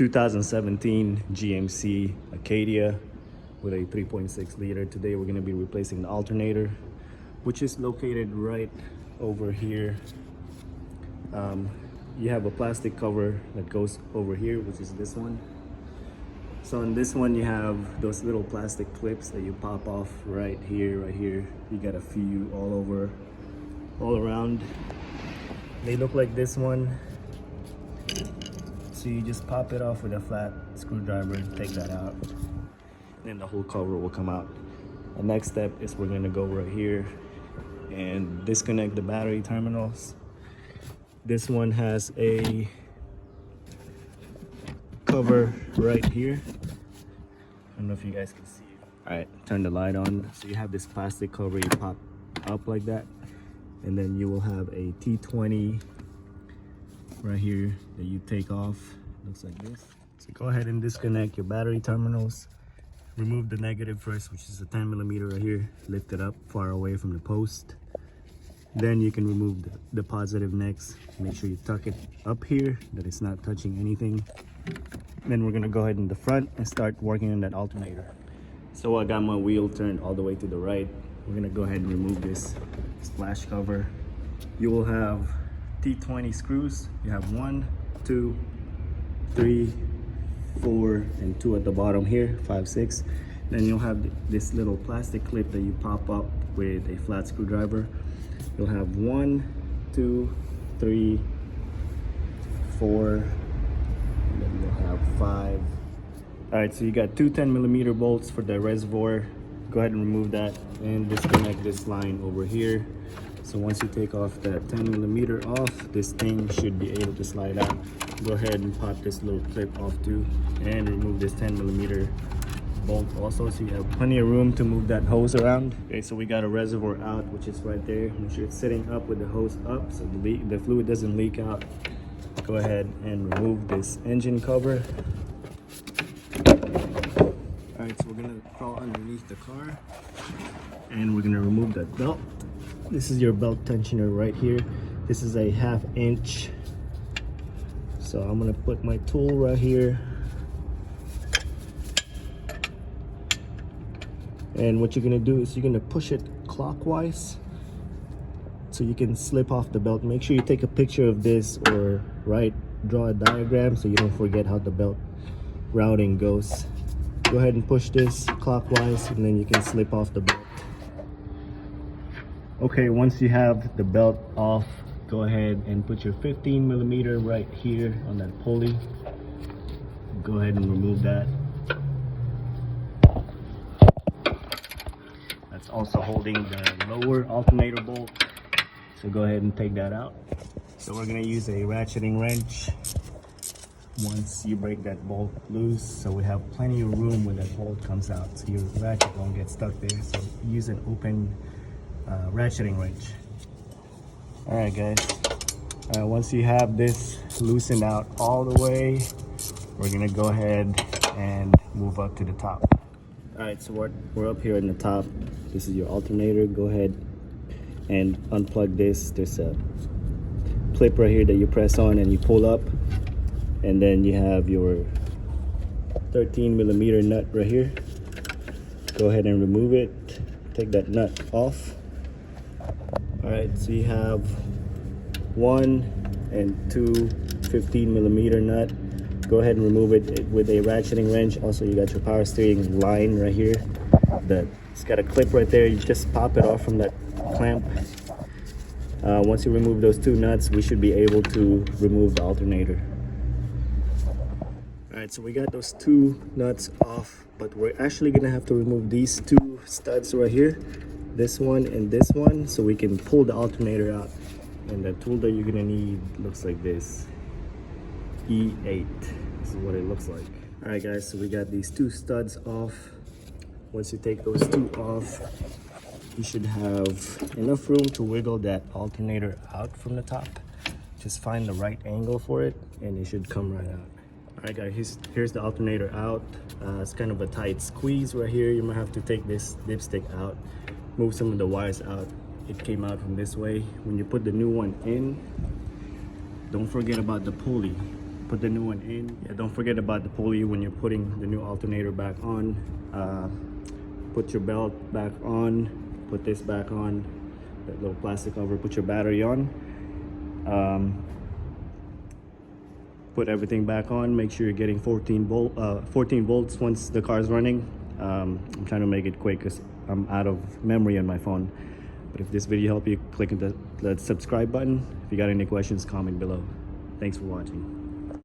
2017 GMC Acadia with a 3.6 liter. Today we're going to be replacing the alternator, which is located right over here. You have a plastic cover that goes over here, which is this one. So on this one you have those little plastic clips that you pop off right here. You got a few all around. They look like this one. So you just pop it off with a flat screwdriver and take that out. Then the whole cover will come out. The next step is we're gonna go right here and disconnect the battery terminals. This one has a cover right here. I don't know if you guys can see it. All right, turn the light on. So you have this plastic cover, you pop up like that, and then you will have a T20 right here that you take off. Looks like this. So go ahead and disconnect your battery terminals. Remove the negative first, which is a 10mm right here. Lift it up far away from the post. Then you can remove the positive next. Make sure you tuck it up here, that it's not touching anything. Then we're gonna go ahead in the front and start working on that alternator. So I got my wheel turned all the way to the right. We're gonna go ahead and remove this splash cover. You will have T20 screws. You have 1, 2, 3, 4, and 2 at the bottom here, 5, 6. Then you'll have this little plastic clip that you pop up with a flat screwdriver. You'll have 1, 2, 3, 4, and then you'll have 5. All right, so you got two 10mm bolts for the reservoir. Go ahead and remove that and disconnect this line over here. So once you take off that 10mm off, this thing should be able to slide out. Go ahead and pop this little clip off too, and remove this 10mm bolt also, so you have plenty of room to move that hose around. Okay, so we got a reservoir out, which is right there. Make sure it's sitting up with the hose up so the fluid doesn't leak out. Go ahead and remove this engine cover. All right, so we're gonna crawl underneath the car and we're gonna remove that belt. This is your belt tensioner right here. This is a 1/2 inch. So I'm gonna put my tool right here. And what you're gonna do is you're gonna push it clockwise so you can slip off the belt. Make sure you take a picture of this or draw a diagram so you don't forget how the belt routing goes. Go ahead and push this clockwise and then you can slip off the belt. Okay, once you have the belt off, go ahead and put your 15mm right here on that pulley. Go ahead and remove that. That's also holding the lower alternator bolt. So go ahead and take that out. So we're gonna use a ratcheting wrench once you break that bolt loose, so we have plenty of room when that bolt comes out, so your ratchet won't get stuck there. So use an open ratcheting wrench. All right, guys. Once you have this loosened out all the way, we're gonna go ahead and move up to the top. All right, so we're up here in the top. This is your alternator. Go ahead and unplug this. There's a clip right here that you press on and you pull up, and then you have your 13mm nut right here. Go ahead and remove it. Take that nut off. All right, so you have 1 and 2 15mm nut. Go ahead and remove it with a ratcheting wrench. Also, you got your power steering line right here. It's got a clip right there. You just pop it off from that clamp. Once you remove those 2 nuts, we should be able to remove the alternator. All right, so we got those 2 nuts off, but we're actually gonna have to remove these 2 studs right here, this one and this one, so we can pull the alternator out. And the tool that you're gonna need looks like this. E8. This is what it looks like. All right, guys, so we got these 2 studs off. Once you take those 2 off, you should have enough room to wiggle that alternator out from the top. Just find the right angle for it and it should come right out. All right, guys, here's the alternator out. It's kind of a tight squeeze right here. You might have to take this dipstick out, move some of the wires out. It came out from this way. When you put the new one in, don't forget about the pulley. put the new one in. Yeah, don't forget about the pulley when you're putting the new alternator back on. Put your belt back on, put this back on, that little plastic cover, put your battery on. Put everything back on. Make sure you're getting 14 volts once the car's running. I'm trying to make it quick because I'm out of memory on my phone. But if this video helped you, click the subscribe button. If you got any questions, comment below. Thanks for watching.